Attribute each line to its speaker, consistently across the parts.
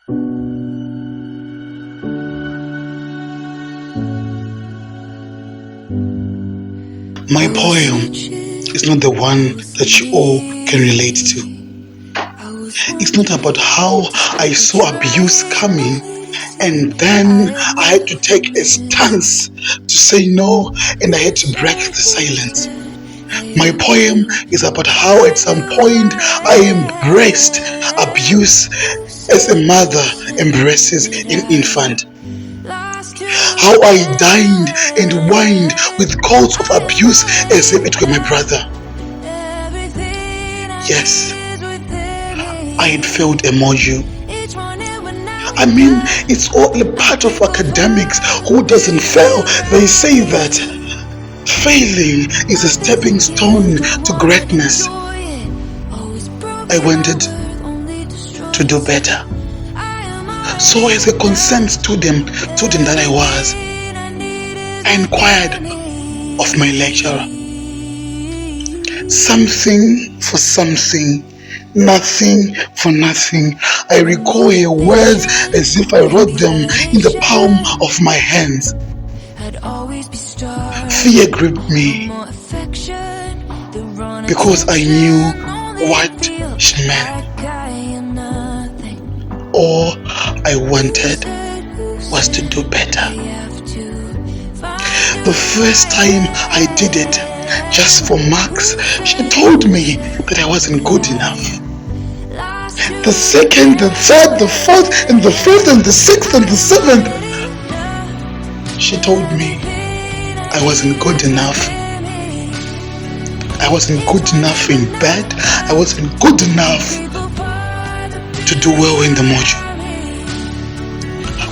Speaker 1: My poem is not the one that you all can relate to. It's not about how I saw abuse coming and then I had to take a stance to say no and I had to break the silence. My poem is about how at some point I embraced abuse as a mother embraces an infant. How I dined and whined with calls of abuse as if it were my brother. Yes, I had failed a module. I mean, it's all a part of academics. Who doesn't fail? They say that failing is a stepping stone to greatness. I wanted to do better. So as a concerned student that I was, I inquired of my lecturer. Something for something, nothing for nothing. I recall her words as if I wrote them in the palm of my hands. Fear gripped me because I knew what she meant. All I wanted was to do better. The first time I did it just for marks, she told me that I wasn't good enough. The second, the third, the fourth, and the fifth, and the sixth, and the seventh, she told me I wasn't good enough. I wasn't good enough in bed. I wasn't good enough to do well in the module.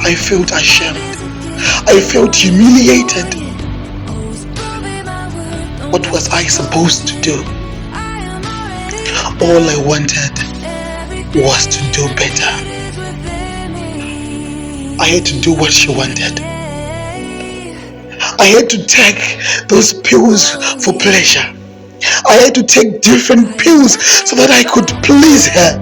Speaker 1: I felt ashamed. I felt humiliated. What was I supposed to do? All I wanted was to do better. I had to do what she wanted. I had to take those pills for pleasure. I had to take different pills so that I could please her.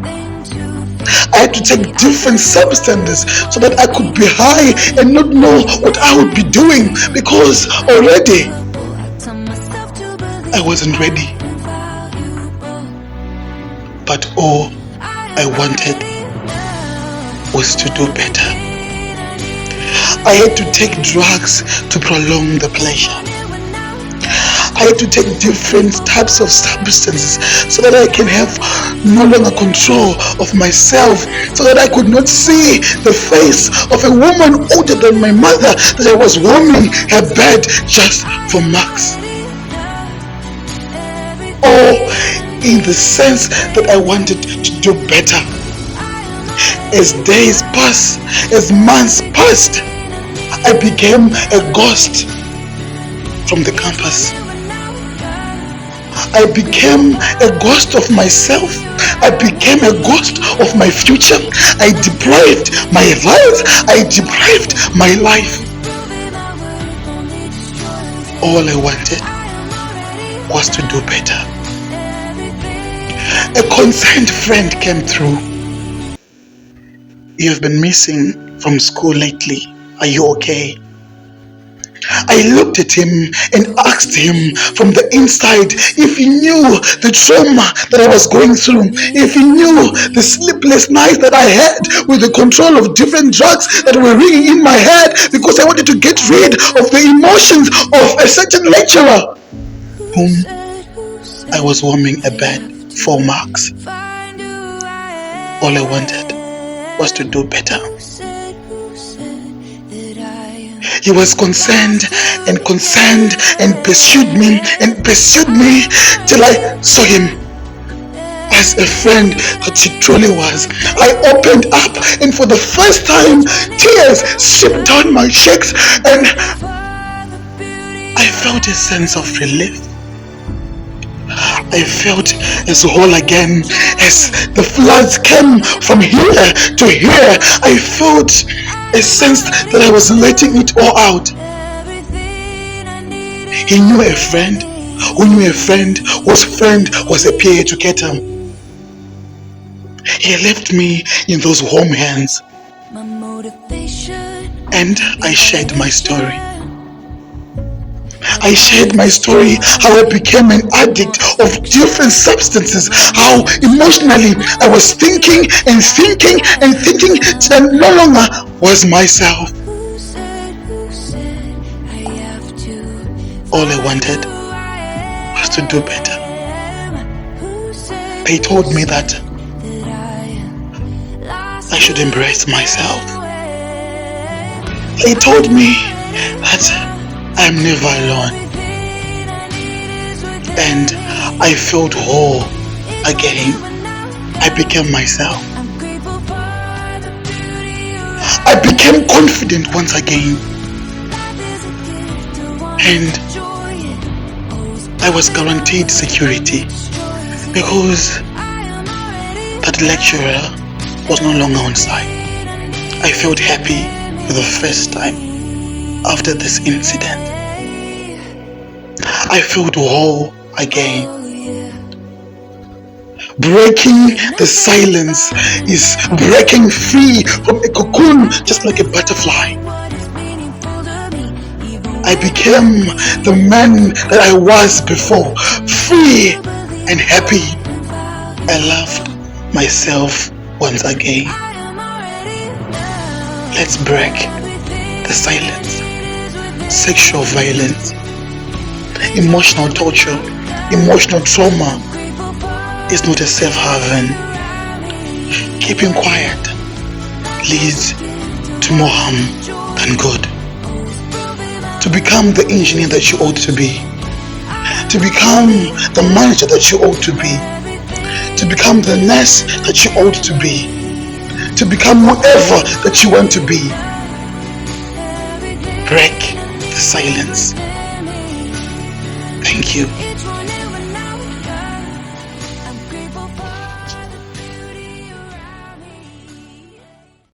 Speaker 1: I had to take different substances so that I could be high and not know what I would be doing, because already I wasn't ready. But all I wanted was to do better. I had to take drugs to prolong the pleasure. I had to take different types of substances so that I can have no longer control of myself, so that I could not see the face of a woman older than my mother, that I was warming her bed just for marks. All in the sense that I wanted to do better. As days passed, as months passed, I became a ghost from the campus. I became a ghost of myself. I became a ghost of my future. I deprived my life. I deprived my life. All I wanted was to do better. A concerned friend came through. "You've been missing from school lately. Are you okay?" I looked at him and asked him from the inside if he knew the trauma that I was going through, if he knew the sleepless nights that I had with the control of different drugs that were ringing in my head because I wanted to get rid of the emotions of a certain lecturer whom I was warming a bed for marks. All I wanted was to do better. He was concerned and pursued me till I saw him as a friend that he truly was. I opened up, and for the first time, tears slipped down my cheeks, and I felt a sense of relief. I felt as whole again as the floods came from here to here. I felt a sense that I was letting it all out. He knew a friend who knew a friend whose friend was a peer educator. He left me in those warm hands. And I shared my story. I shared my story, how I became an addict of different substances, how emotionally I was thinking and thinking and thinking till I no longer was myself. All I wanted was to do better. They told me that I should embrace myself. They told me that I'm never alone. And I felt whole again. I became myself. I became confident once again. And I was guaranteed security because that lecturer was no longer on site. I felt happy for the first time after this incident. I felt whole again. Breaking the silence is breaking free from a cocoon, just like a butterfly. I became the man that I was before, free and happy. I loved myself once again. Let's break the silence. Sexual violence, emotional torture, emotional trauma is not a safe haven. Keeping quiet leads to more harm than good. To become the engineer that you ought to be, to become the manager that you ought to be, to become the nurse that you ought to be, to become whoever that you want to be. Break the silence. Thank you.